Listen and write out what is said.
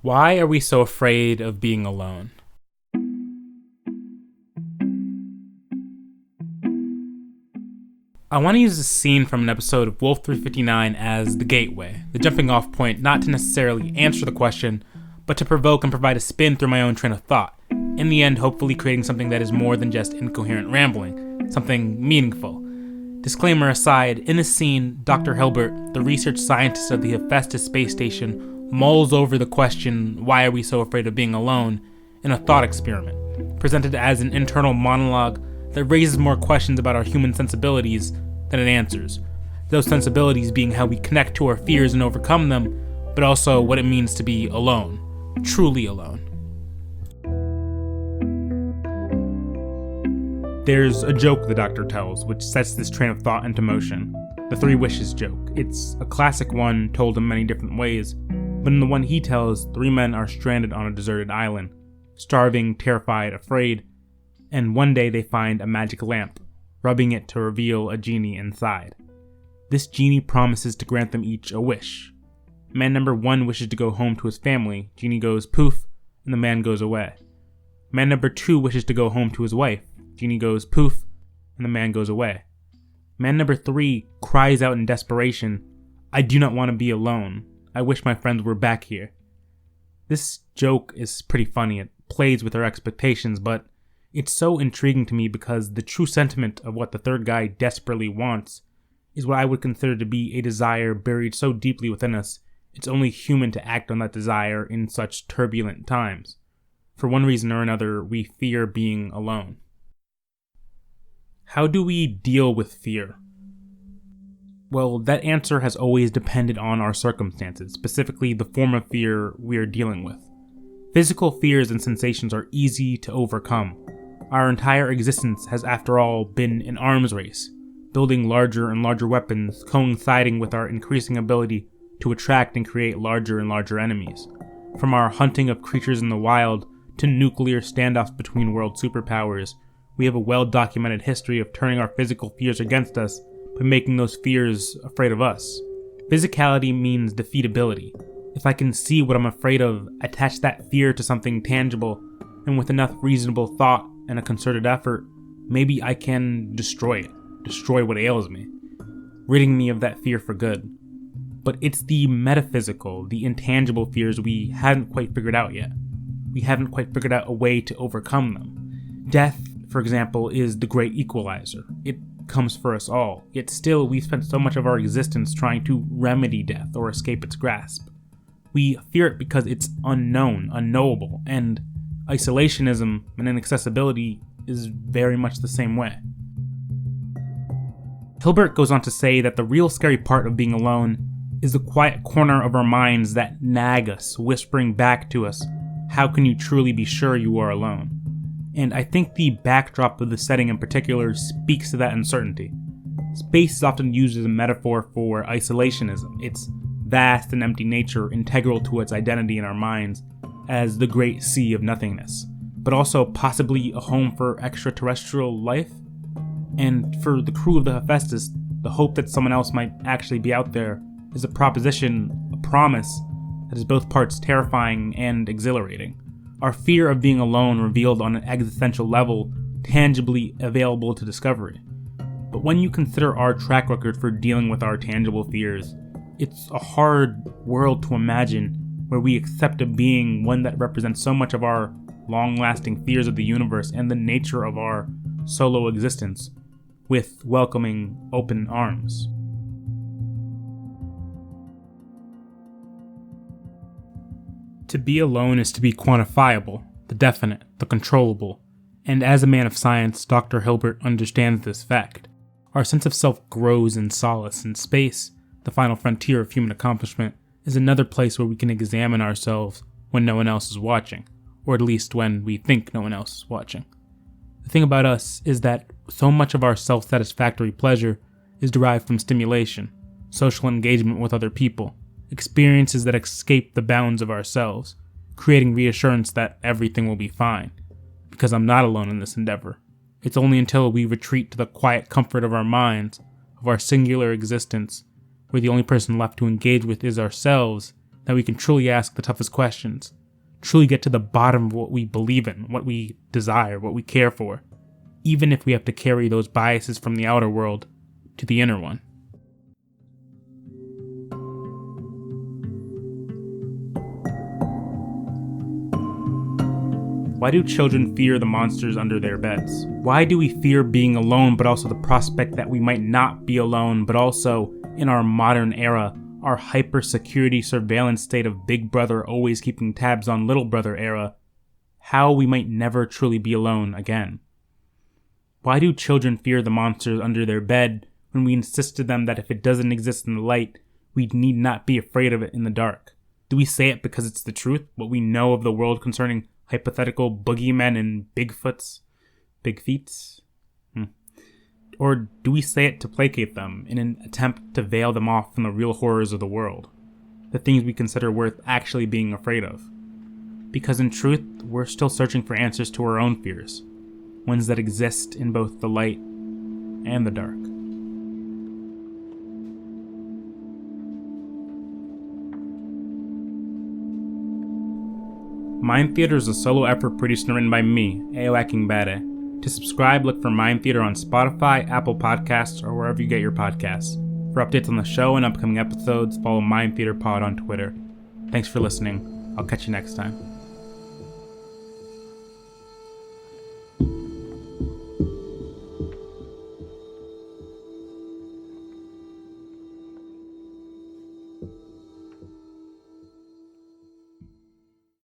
Why are we so afraid of being alone? I want to use a scene from an episode of Wolf 359 as the gateway, the jumping off point, not to necessarily answer the question, but to provoke and provide a spin through my own train of thought, in the end hopefully creating something that is more than just incoherent rambling, something meaningful. Disclaimer aside, in this scene, Dr. Hilbert, the research scientist of the Hephaestus space station, mulls over the question, why are we so afraid of being alone, in a thought experiment, presented as an internal monologue that raises more questions about our human sensibilities than it answers. Those sensibilities being how we connect to our fears and overcome them, but also what it means to be alone, truly alone. There's a joke the doctor tells, which sets this train of thought into motion. The three wishes joke. It's a classic one told in many different ways, but in the one he tells, three men are stranded on a deserted island, starving, terrified, afraid, and one day they find a magic lamp, rubbing it to reveal a genie inside. This genie promises to grant them each a wish. Man number one wishes to go home to his family. Genie goes poof, and the man goes away. Man number two wishes to go home to his wife. Genie goes poof, and the man goes away. Man number three cries out in desperation, "I do not want to be alone. I wish my friends were back here." This joke is pretty funny. It plays with our expectations, but it's so intriguing to me because the true sentiment of what the third guy desperately wants is what I would consider to be a desire buried so deeply within us, it's only human to act on that desire in such turbulent times. For one reason or another, we fear being alone. How do we deal with fear? Well, that answer has always depended on our circumstances, specifically the form of fear we are dealing with. Physical fears and sensations are easy to overcome. Our entire existence has, after all, been an arms race, building larger and larger weapons, coinciding with our increasing ability to attract and create larger and larger enemies. From our hunting of creatures in the wild to nuclear standoffs between world superpowers, we have a well-documented history of turning our physical fears against us by making those fears afraid of us. Physicality means defeatability. If I can see what I'm afraid of, attach that fear to something tangible, and with enough reasonable thought and a concerted effort, maybe I can destroy it, destroy what ails me, ridding me of that fear for good. But it's the metaphysical, the intangible fears we haven't quite figured out yet. We haven't quite figured out a way to overcome them. Death, for example, is the great equalizer. It comes for us all, yet still we've spent so much of our existence trying to remedy death or escape its grasp. We fear it because it's unknown, unknowable, and isolationism and inaccessibility is very much the same way. Hilbert goes on to say that the real scary part of being alone is the quiet corner of our minds that nag us, whispering back to us, "How can you truly be sure you are alone?" And I think the backdrop of the setting in particular speaks to that uncertainty. Space is often used as a metaphor for isolationism. Its vast and empty nature integral to its identity in our minds as the great sea of nothingness, but also possibly a home for extraterrestrial life. And for the crew of the Hephaestus, the hope that someone else might actually be out there is a proposition, a promise, that is both parts terrifying and exhilarating. Our fear of being alone revealed on an existential level, tangibly available to discovery. But when you consider our track record for dealing with our tangible fears, it's a hard world to imagine where we accept a being, one that represents so much of our long-lasting fears of the universe and the nature of our solo existence, with welcoming open arms. To be alone is to be quantifiable, the definite, the controllable, and as a man of science, Dr. Hilbert understands this fact. Our sense of self grows in solace, and space, the final frontier of human accomplishment, is another place where we can examine ourselves when no one else is watching, or at least when we think no one else is watching. The thing about us is that so much of our self-satisfactory pleasure is derived from stimulation, social engagement with other people, experiences that escape the bounds of ourselves, creating reassurance that everything will be fine, because I'm not alone in this endeavor. It's only until we retreat to the quiet comfort of our minds, of our singular existence, where the only person left to engage with is ourselves, that we can truly ask the toughest questions, truly get to the bottom of what we believe in, what we desire, what we care for, even if we have to carry those biases from the outer world to the inner one. Why do children fear the monsters under their beds? Why do we fear being alone, but also the prospect that we might not be alone, but also, in our modern era, our hyper-security surveillance state of Big Brother always keeping tabs on Little Brother era, how we might never truly be alone again? Why do children fear the monsters under their bed when we insist to them that if it doesn't exist in the light, we need not be afraid of it in the dark? Do we say it because it's the truth, what we know of the world concerning hypothetical boogeymen and Bigfoots? Big feets? Or do we say it to placate them in an attempt to veil them off from the real horrors of the world? The things we consider worth actually being afraid of? Because in truth, we're still searching for answers to our own fears, ones that exist in both the light and the dark. Mind Theater is a solo effort produced and written by me, Vdet. To subscribe, look for Mind Theater on Spotify, Apple Podcasts, or wherever you get your podcasts. For updates on the show and upcoming episodes, follow Mind Theater Pod on Twitter. Thanks for listening. I'll catch you next time.